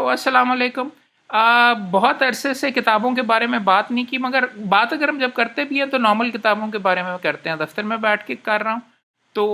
तो अस्सलाम वालेकुम। बहुत अरसे से किताबों के बारे में बात नहीं की, मगर बात अगर हम जब करते भी हैं तो नॉर्मल किताबों के बारे में करते हैं। दफ्तर में बैठ के कर रहा हूँ तो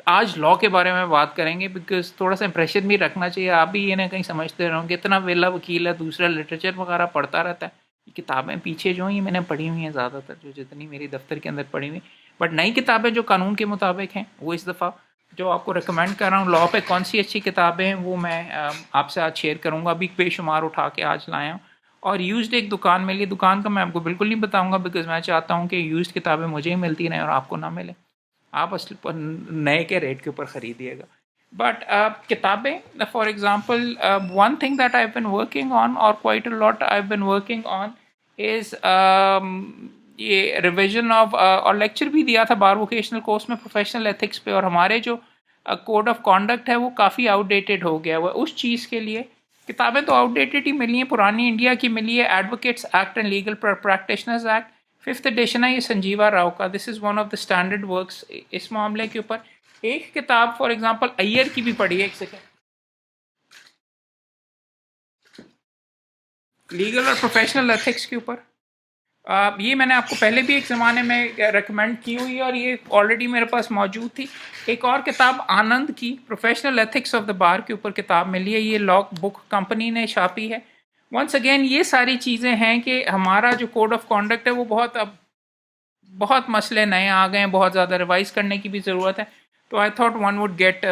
आज लॉ के बारे में बात करेंगे, बिकॉज थोड़ा सा इंप्रेशन भी रखना चाहिए। आप भी ये ना कहीं समझते रहोगे इतना वेला वकील है, दूसरा लिटरेचर वगैरह पढ़ता रहता है। ये किताबें पीछे जो ये मैंने पढ़ी हुई हैं ज़्यादातर, जो जितनी मेरी दफ्तर के अंदर पढ़ी हुई, बट नई किताबें जो कानून के मुताबिक हैं वो इस दफ़ा जो आपको रिकमेंड कर रहा हूँ लॉ पे कौन सी अच्छी किताबें हैं वो मैं आपसे आज शेयर करूँगा। अभी बेशुमार उठा के आज लाया हूँ। और यूज्ड एक दुकान मिली, दुकान का मैं आपको बिल्कुल नहीं बताऊँगा, बिकॉज मैं चाहता हूँ कि यूज्ड किताबें मुझे ही मिलती रहें और आपको ना मिले, आप असली पर नए के रेट के ऊपर ख़रीदिएगा। बट किताबें for example one thing that I have been working on और quite a lot I have been working on is ये रिवीजन ऑफ और लेक्चर भी दिया था बार वोकेशनल कोर्स में प्रोफेशनल एथिक्स पे। और हमारे जो कोड ऑफ कॉन्डक्ट है वो काफ़ी आउटडेटेड हो गया हुआ है। उस चीज़ के लिए किताबें तो आउटडेटेड ही मिली हैं, पुरानी इंडिया की मिली है। Advocates act and legal practitioners act 5th edition है, ये संजीवा राव का। This is one of the standard works इस मामले के ऊपर। एक किताब फॉर एग्जांपल अय्यर की भी पढ़ी है, एक सेकेंड, लीगल और प्रोफेशनल एथिक्स के ऊपर। ये मैंने आपको पहले भी एक ज़माने में रेकमेंड की हुई है और ये ऑलरेडी मेरे पास मौजूद थी। एक और किताब आनंद की professional ethics of the bar के ऊपर किताब मिली है, ये लॉ बुक कंपनी ने छापी है। वंस अगेन ये सारी चीज़ें हैं कि हमारा जो कोड ऑफ कॉन्डक्ट है वो बहुत मसले नए आ गए हैं, बहुत ज़्यादा रिवाइज़ करने की भी ज़रूरत है। तो I thought one would get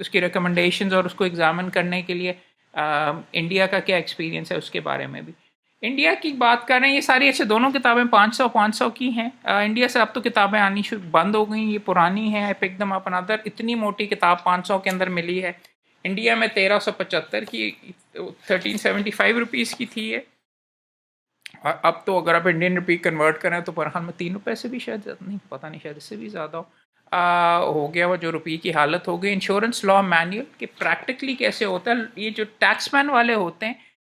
उसकी रिकमेंडेशंस और उसको एग्ज़ामिन करने के लिए इंडिया का क्या एक्सपीरियंस है उसके बारे में भी। इंडिया की बात कर रहे हैं, ये सारी अच्छे दोनों किताबें 500 की हैं। इंडिया से अब तो किताबें आनी बंद हो गई, ये पुरानी है। I pick them up another, इतनी मोटी किताब 500 के अंदर मिली है। इंडिया में 1375 की 1375 रुपीज़ की थी ये। और अब तो अगर आप इंडियन रुपी कन्वर्ट करें तो बहरहाल में 3 रुपये से भी शायद नहीं, पता नहीं, शायद इससे भी ज़्यादा हो गया वो जो रुपये की हालत हो गई। इंश्योरेंस लॉ मैनुअल कि प्रैक्टिकली कैसे होता है, ये जो टैक्समैन वाले होते हैं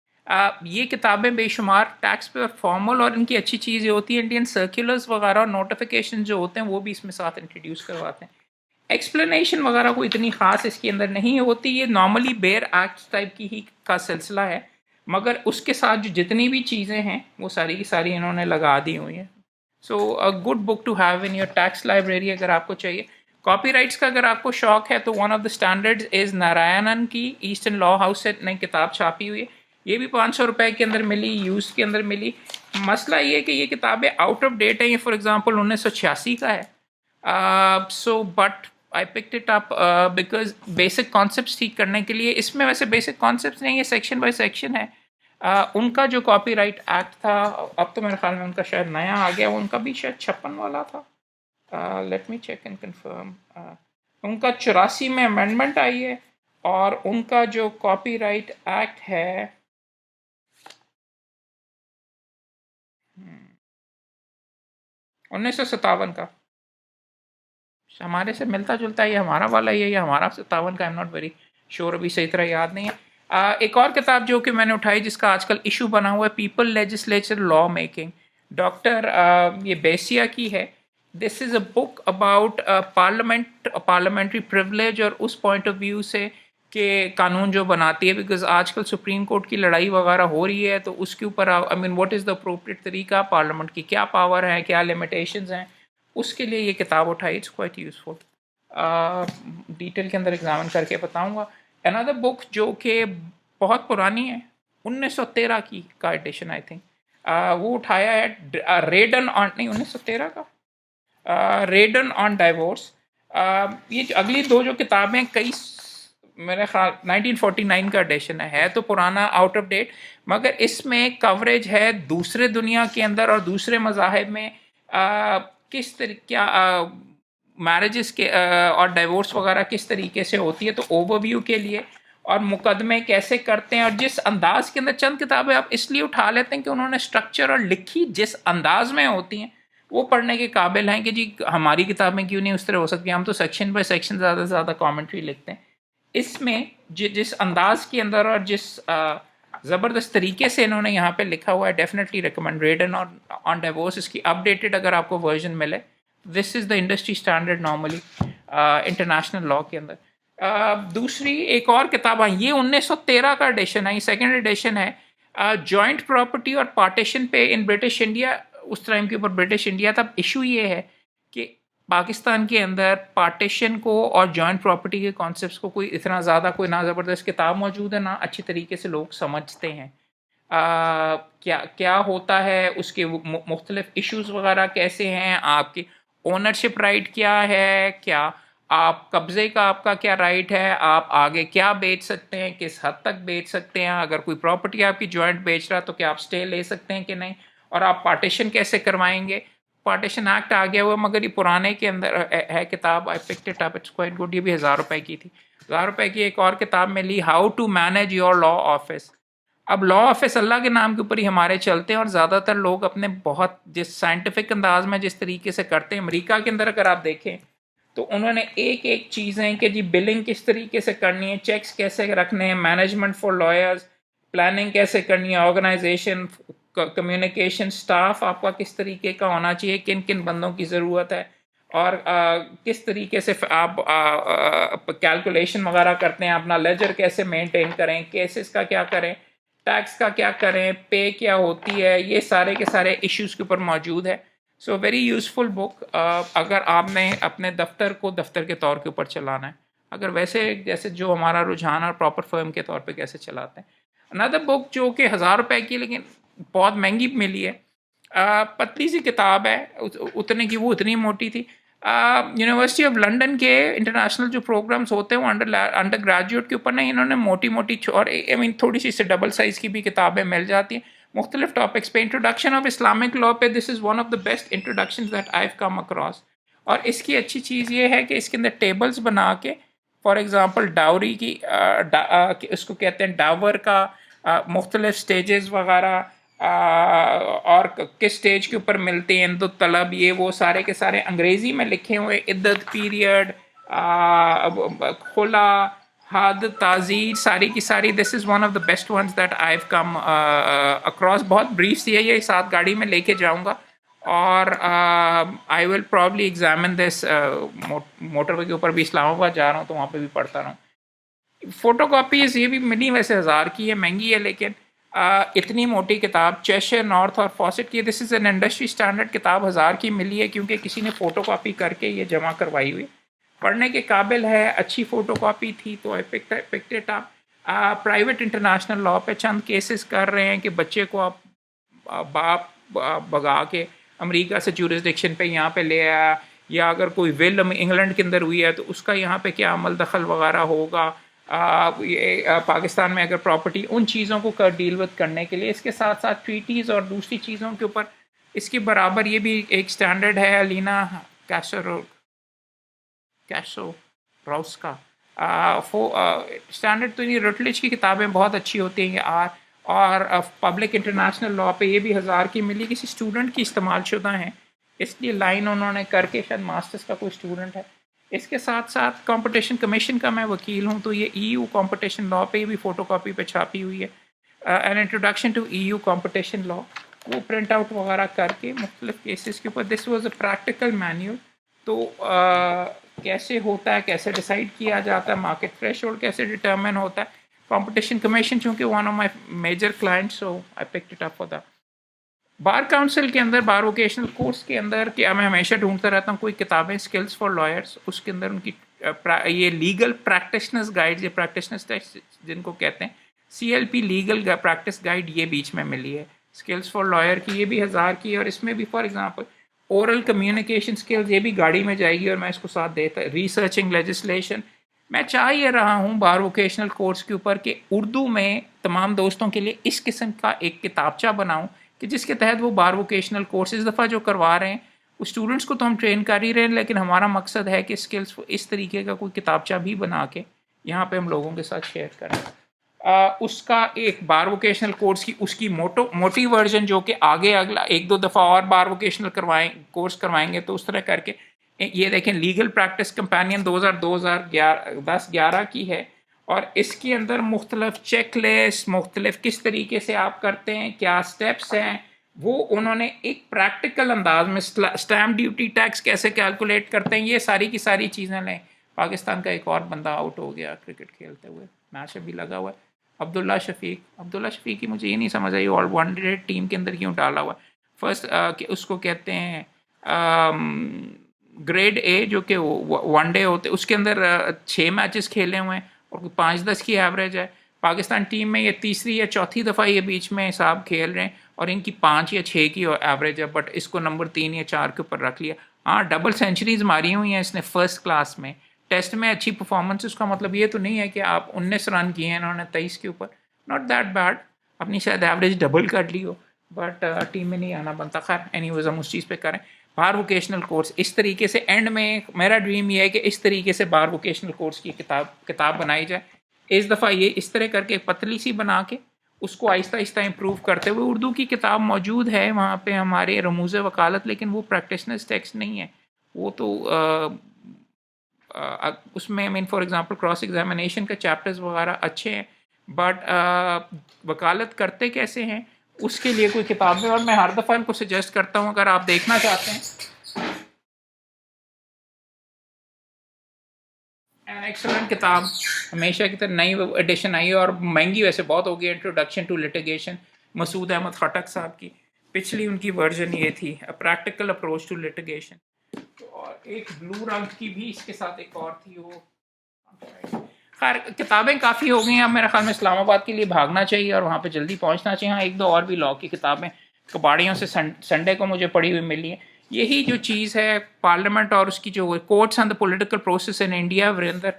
ये किताबें बेशुमार टैक्स पे और फॉर्मल, और इनकी अच्छी चीज़ ये होती है इंडियन सर्कुलर्स वगैरह और नोटिफिकेशन जो होते हैं वो भी इसमें साथ इंट्रोड्यूस करवाते हैं। एक्सप्लेनेशन वगैरह को इतनी ख़ास इसके अंदर नहीं होती, ये नॉर्मली बेयर एक्ट टाइप की ही का सिलसिला है, मगर उसके साथ जो जितनी भी चीज़ें हैं वो सारी की सारी इन्होंने लगा दी हुई हैं। So a good book to have in your tax library अगर आपको चाहिए। कॉपीराइट्स का अगर आपको शौक है तो one of the standards is Narayanan की ईस्टर्न लॉ हाउस से नई किताब छापी हुई है। ये भी 500 रुपये के अंदर मिली, यूज़ के अंदर मिली। मसला ये है कि ये किताबें आउट ऑफ डेट है, ये फॉर एग्जांपल 1986 का है। So but I picked it up because basic concepts ठीक करने के लिए। इसमें वैसे बेसिक कॉन्सेप्ट्स नहीं है, सेक्शन बाय सेक्शन है। उनका जो कॉपीराइट एक्ट था, अब तो मेरे ख्याल में उनका शायद नया आ गया, उनका भी शायद 56 वाला था। Let me check and confirm. उनका 84 में अमेंडमेंट आई है और उनका जो कॉपीराइट एक्ट है 1957 का, हमारे से मिलता जुलता है, ये हमारा वाला ही है या हमारा 57 का, I am not very sure, अभी सही तरह याद नहीं है। एक और किताब जो कि मैंने उठाई जिसका आजकल इशू बना हुआ है, people legislature law making, doctor ये बेसिया की है। This is a book about parliamentary privilege और उस पॉइंट ऑफ व्यू से कि कानून जो बनाती है, बिकॉज आजकल सुप्रीम कोर्ट की लड़ाई वगैरह हो रही है, तो उसके ऊपर I mean what is the appropriate तरीका, पार्लियामेंट की क्या पावर है, क्या लिमिटेशंस हैं, उसके लिए ये किताब उठाई। It's quite useful. डिटेल के अंदर एग्जामिन करके बताऊंगा। अनदर बुक जो कि बहुत पुरानी है, 1913 की का एडिशन आई थिंक, वो उठाया है रेडन ऑन, नहीं 1913 का, रेडन ऑन डाइवोर्स। ये अगली दो जो किताबें कई मेरे ख्याल 1949 का एडिशन है तो पुराना, आउट ऑफ डेट, मगर इसमें कवरेज है दूसरे दुनिया के अंदर और दूसरे मज़ाहिब में किस तरीके मैरिजेस के और डाइवोर्स वगैरह किस तरीके से होती है, तो ओवरव्यू के लिए, और मुकदमे कैसे करते हैं और जिस अंदाज के अंदर। चंद किताबें आप इसलिए उठा लेते हैं कि उन्होंने स्ट्रक्चर और लिखी जिस अंदाज में होती हैं वो पढ़ने के काबिल हैं कि जी हमारी किताबें क्यों नहीं उस तरह हो सकती, हम तो सेक्शन बाय सेक्शन ज़्यादा से ज़्यादा कॉमेंट्री लिखते हैं। इसमें जिस अंदाज के अंदर और जिस ज़बरदस्त तरीके से इन्होंने यहाँ पे लिखा हुआ है, डेफिनेटली रिकमेंड रेडन ऑन डाइवोर्स। इसकी अपडेटेड अगर आपको वर्जन मिले, this is the industry standard normally international law के अंदर। दूसरी एक और किताब है, ये 1913 का एडिशन है, ये सेकेंड एडिशन है, जॉइंट प्रॉपर्टी और पार्टीशन पे इन ब्रिटिश इंडिया। उस टाइम के ऊपर ब्रिटिश इंडिया था। इशू ये है कि पाकिस्तान के अंदर पार्टीशन को और जॉइंट प्रॉपर्टी के कॉन्सेप्ट्स को कोई इतना ज़्यादा कोई ना ज़बरदस्त किताब मौजूद है, ना अच्छी तरीके से लोग समझते हैं। क्या क्या होता है, उसके मुख्तलिफ इश्यूज वगैरह कैसे हैं, आपकी ओनरशिप राइट क्या है, क्या आप कब्जे का आपका क्या राइट है, आप आगे क्या बेच सकते हैं, किस हद तक बेच सकते हैं, अगर कोई प्रॉपर्टी आपकी जॉइंट बेच रहा है तो क्या आप स्टे ले सकते हैं कि नहीं, और आप पार्टीशन कैसे करवाएंगे। पार्टीशन एक्ट आ गया हुआ, मगर ये पुराने के अंदर है किताब। आई picked it up, it's quite good. ये भी 1000 रुपए की थी। 1000 रुपए की एक और किताब मिली, how to manage your law office. अब लॉ ऑफिस अल्लाह के नाम के ऊपर ही हमारे चलते हैं, और ज़्यादातर लोग अपने बहुत जिस साइंटिफिक अंदाज में जिस तरीके से करते हैं, अमेरिका के अंदर अगर आप देखें तो उन्होंने एक एक चीज़ें कि जी बिलिंग किस तरीके से करनी है, चेक्स कैसे रखने हैं, मैनेजमेंट फॉर लॉयर्स, प्लानिंग कैसे करनी है, ऑर्गेनाइजेशन, कम्युनिकेशन, स्टाफ आपका किस तरीके का होना चाहिए, किन किन बंदों की ज़रूरत है, और किस तरीके से आप कैलकुलेशन वगैरह करते हैं, अपना लेजर कैसे मेंटेन करें, केसेस का क्या करें, टैक्स का क्या करें, पे क्या होती है, ये सारे के सारे इश्यूज़ के ऊपर मौजूद है। सो वेरी यूज़फुल बुक अगर आपने अपने दफ्तर को दफ्तर के तौर के ऊपर चलाना है, अगर वैसे जैसे जो हमारा रुझान और प्रॉपर फर्म के तौर पे कैसे चलाते हैं। अनदर बुक जो कि 1000 रुपए की लेकिन बहुत महंगी मिली है, पतली सी किताब है, उतने की, वो उतनी मोटी थी। यूनिवर्सिटी ऑफ लंदन के इंटरनेशनल जो प्रोग्राम्स होते हैं वो अंडर ग्रेजुएट के ऊपर ना इन्होंने मोटी मोटी और आई मीन थोड़ी सी से डबल साइज़ की भी किताबें मिल जाती हैं मुख्तलिफ टॉपिक्स पे। इंट्रोडक्शन ऑफ इस्लामिक लॉ पे this is one of the best introduction that I have come across. और इसकी अच्छी चीज़ ये है कि इसके अंदर टेबल्स बना के, फॉर एग्ज़ाम्पल डाउरी की उसको कहते हैं डावर का मुख्तलिफ स्टेजेस वगैरह, और किस स्टेज के ऊपर मिलते हैं, इद्दत तलब, ये वो सारे के सारे अंग्रेज़ी में लिखे हुए, इद्दत पीरियड, खुला, हद, ताज़ीर, सारी की सारी। This is one of the best ones that I have come across. बहुत ब्रीफ सी है, ये साथ गाड़ी में लेके जाऊंगा, और I will probably examine this. Motorway के ऊपर भी इस्लामाबाद जा रहा हूँ तो वहाँ पे भी पढ़ता रहूँ। फ़ोटो कापीज़ ये भी मिली, वैसे 1000 की है, महंगी है, लेकिन इतनी मोटी किताब चेशर नॉर्थ और फॉसेट की, this is an industry standard किताब, 1000 की मिली है क्योंकि किसी ने फ़ोटो कापी करके ये जमा करवाई हुई, पढ़ने के काबिल है, अच्छी फ़ोटो कापी थी, तो आई picked it up. Private international law पे चंद केसेस कर रहे हैं कि बच्चे को आप बाप भगा के अमेरिका से जुरिस्डिक्शन पे यहाँ पे ले आया, या अगर कोई विल इंग्लैंड के अंदर हुई है तो उसका यहाँ पे क्या अमल दखल वगैरह होगा, पाकिस्तान में अगर प्रॉपर्टी, उन चीज़ों को डील विद करने के लिए। इसके साथ साथ ट्रीटीज़ और दूसरी चीज़ों के ऊपर इसके बराबर ये भी एक स्टैंडर्ड है, अलीना कैशो राउस का स्टैंडर्ड। तो ये रटलिज की किताबें बहुत अच्छी होती हैं और पब्लिक इंटरनेशनल लॉ पे ये भी 1000 की मिली, किसी स्टूडेंट की इस्तेमाल शुदा हैं, इसलिए लाइन उन्होंने करके, शायद मास्टर्स का कोई स्टूडेंट है। इसके साथ साथ कंपटीशन कमीशन का मैं वकील हूँ, तो ये EU कंपटीशन लॉ पे भी फ़ोटो कापी पे छापी हुई है, an introduction to EU competition law, वो प्रिंट आउट वगैरह करके मुख्तलिफ केसेस के ऊपर। This was a practical manual. तो कैसे होता है, कैसे डिसाइड किया जाता है, मार्केट थ्रेशोल्ड कैसे डिटरमिन होता है, कंपटीशन कमीशन चूँकि one of my major clients, so I picked it up for that. Bar council के अंदर, बार वोकेशनल कोर्स के अंदर, क्या मैं हमेशा ढूंढता रहता हूँ कोई किताबें स्किल्स फॉर लॉयर्स, उसके अंदर उनकी ये लीगल प्रैक्टिशनर्स गाइड, ये प्रैक्टिशनर्स टेस्ट जिनको कहते हैं, CLP लीगल प्रैक्टिस गाइड, ये बीच में मिली है। स्किल्स फॉर लॉयर की ये भी 1000 की है, और इसमें भी for example oral communication skills, ये भी गाड़ी में जाएगी और मैं इसको साथ देता। रिसर्चिंग लेजिस्लेशन, मैं चाह ये रहा हूँ बार वोकेशनल कोर्स के ऊपर कि उर्दू में तमाम दोस्तों के लिए इस किस्म का एक किताबचा बनाऊँ कि जिसके तहत वो बार वोकेशनल कोर्स इस दफ़ा जो करवा रहे हैं, उस स्टूडेंट्स को तो हम ट्रेन कर ही रहे हैं, लेकिन हमारा मकसद है कि स्किल्स इस तरीके का कोई किताबचा भी बना के यहाँ पे हम लोगों के साथ शेयर करें। उसका एक बार वोकेशनल कोर्स की उसकी मोटी वर्जन जो कि आगे अगला 1-2 दफ़ा और बार वोकेशनल कोर्स करवाएंगे, तो उस तरह करके ये देखें, लीगल प्रैक्टिस कंपेनियन 2010-11 की है, और इसके अंदर मुख्तलिफ चेक लिस्ट, मुख्तलिफ किस तरीके से आप करते हैं, क्या स्टेप्स हैं, वो उन्होंने एक प्रैक्टिकल अंदाज में, स्टैम्प ड्यूटी टैक्स कैसे कैलकुलेट करते हैं, ये सारी की सारी चीज़ें लें। पाकिस्तान का एक और बंदा आउट हो गया क्रिकेट खेलते हुए, मैच अभी लगा हुआ है। अब्दुल्ला शफीक की मुझे ये नहीं समझ आई ऑल वनडे टीम के अंदर क्यों डाला हुआ है। फर्स्ट उसको कहते हैं ग्रेड ए जो कि वनडे होते, उसके अंदर 6 मैचेस खेले हुए हैं और 5-10 की एवरेज है। पाकिस्तान टीम में ये तीसरी या चौथी दफ़ा ये बीच में साहब खेल रहे हैं और इनकी 5 या 6 की एवरेज है, बट इसको नंबर 3 या 4 के ऊपर रख लिया। हाँ, डबल सेंचुरीज मारी हुई हैं इसने फर्स्ट क्लास में। टेस्ट में अच्छी परफॉर्मेंस, उसका मतलब ये तो नहीं है कि आप 19 रन किए हैं इन्होंने 23 के ऊपर, नॉट दैट बैड। अपनी शायद एवरेज डबल कर ली हो, बट टीम में नहीं आना बनता। खैर एनीवेज हम उस चीज़ पे करें। बाहर वोकेशनल कोर्स इस तरीके से एंड में मेरा ड्रीम ये है कि इस तरीके से बाहर वोकेशनल कोर्स की किताब बनाई जाए। इस दफ़ा ये इस तरह करके पतली सी बना के उसको आहिस्ता आहिस्ता इम्प्रूव करते हुए, उर्दू की किताब मौजूद है वहाँ पे हमारे रमूज़ वकालत, लेकिन वो प्रैक्टिशनर्स टेक्स्ट नहीं है। वो तो उसमें mean for example cross examination के चैप्टर्स वगैरह अच्छे हैं, बट वकालत करते कैसे हैं उसके लिए कोई किताब है। और मैं हर दफ़ा इनको सजेस्ट करता हूँ, अगर आप देखना चाहते हैं, एन एक्सलेंट किताब हमेशा की तरह नई एडिशन आई है और महंगी वैसे बहुत हो गई, introduction to litigation, Masood Ahmed Khattak साहब की। पिछली उनकी वर्जन ये थी, a practical approach to litigation. और एक ब्लू रंग की भी इसके साथ एक और थी, वो खैर किताबें काफ़ी हो गई हैं। अब मेरे ख्याल में इस्लामाबाद के लिए भागना चाहिए और वहाँ पे जल्दी पहुँचना चाहिए। हाँ, एक दो और भी लॉ की किताबें कबाड़ियों से संडे को मुझे पढ़ी हुई मिली है। यही जो चीज़ है पार्लियामेंट और उसकी जो courts and the political process in India, Virendra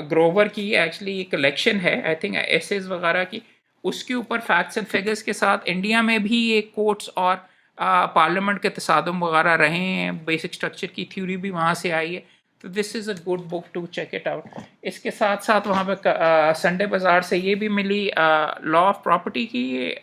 Grover की एक्चुअली कलेक्शन है आई थिंक एसेज वगैरह की, उसके ऊपर फैक्ट्स एंड फिगर्स के साथ इंडिया में भी ये कोर्ट्स और पार्लियामेंट के तसादुम वगैरह रहे हैं, बेसिक स्ट्रक्चर की थ्योरी भी वहाँ से आई है। तो this is a good book to check it out. इसके साथ साथ वहाँ पे संडे बाज़ार से ये भी मिली लॉ ऑफ प्रॉपर्टी की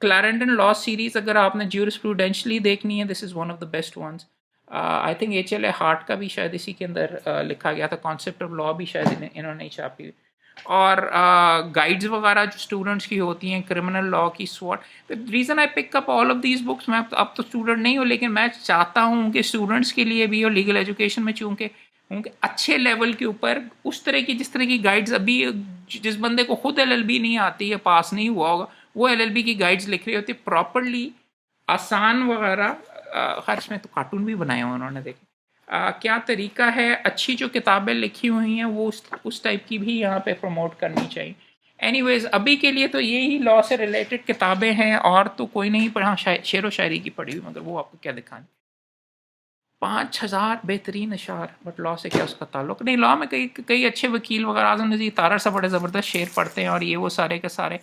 क्लैरेंडन लॉ सीरीज़। अगर आपने ज्यूरिस्प्रूडेंशियली देखनी है, this is one of the best ones. I think HLA Hart का भी शायद इसी के अंदर लिखा गया था, कॉन्सेप्ट ऑफ लॉ भी शायद इन्होंने छापी हुई। और गाइड्स वगैरह जो स्टूडेंट्स की होती हैं, क्रिमिनल लॉ की, स्वॉट। The reason I pick up all of these books, मैं अब तो स्टूडेंट नहीं हूँ, लेकिन मैं चाहता हूँ कि स्टूडेंट्स के लिए भी और लीगल एजुकेशन में चूँकि उनके अच्छे लेवल के ऊपर उस तरह की जिस तरह की गाइड्स अभी जिस बंदे को खुद LLB नहीं आती है, पास नहीं हुआ होगा, वो LLB की गाइड्स लिख रही होती है प्रॉपरली, आसान वगैरह। खैर इसमें तो कार्टून भी बनाए हुए उन्होंने, देखे क्या तरीका है। अच्छी जो किताबें लिखी हुई हैं वो उस टाइप की भी यहाँ पे प्रमोट करनी चाहिए। एनीवेज अभी के लिए तो ये ही लॉ से रिलेटेड किताबें हैं, और तो कोई नहीं पढ़ा। शेर व शायरी की पढ़ी हुई, मगर वो आपको क्या दिखाएं। 5,000 बेहतरीन अशार, बट लॉ से क्या उसका ताल्लुक नहीं। लॉ में कई कई अच्छे वकील वगैरह, आजम नज़ीर तारा से बड़े ज़बरदस्त शेर पढ़ते हैं, और ये वो सारे के सारे।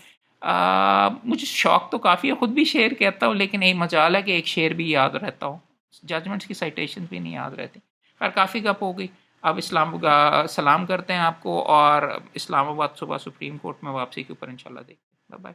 मुझे शौक तो काफ़ी है, ख़ुद भी शेर कहता हूँ, लेकिन एक मजाल है कि एक शेर भी याद रहता हो, जजमेंट्स की साइटेशन भी नहीं याद रहती। खैर काफ़ी गप हो गई। अब सलाम करते हैं आपको, और इस्लामाबाद सुबह सुप्रीम कोर्ट में वापसी के ऊपर इंशाल्लाह देखते हैं। Bye bye.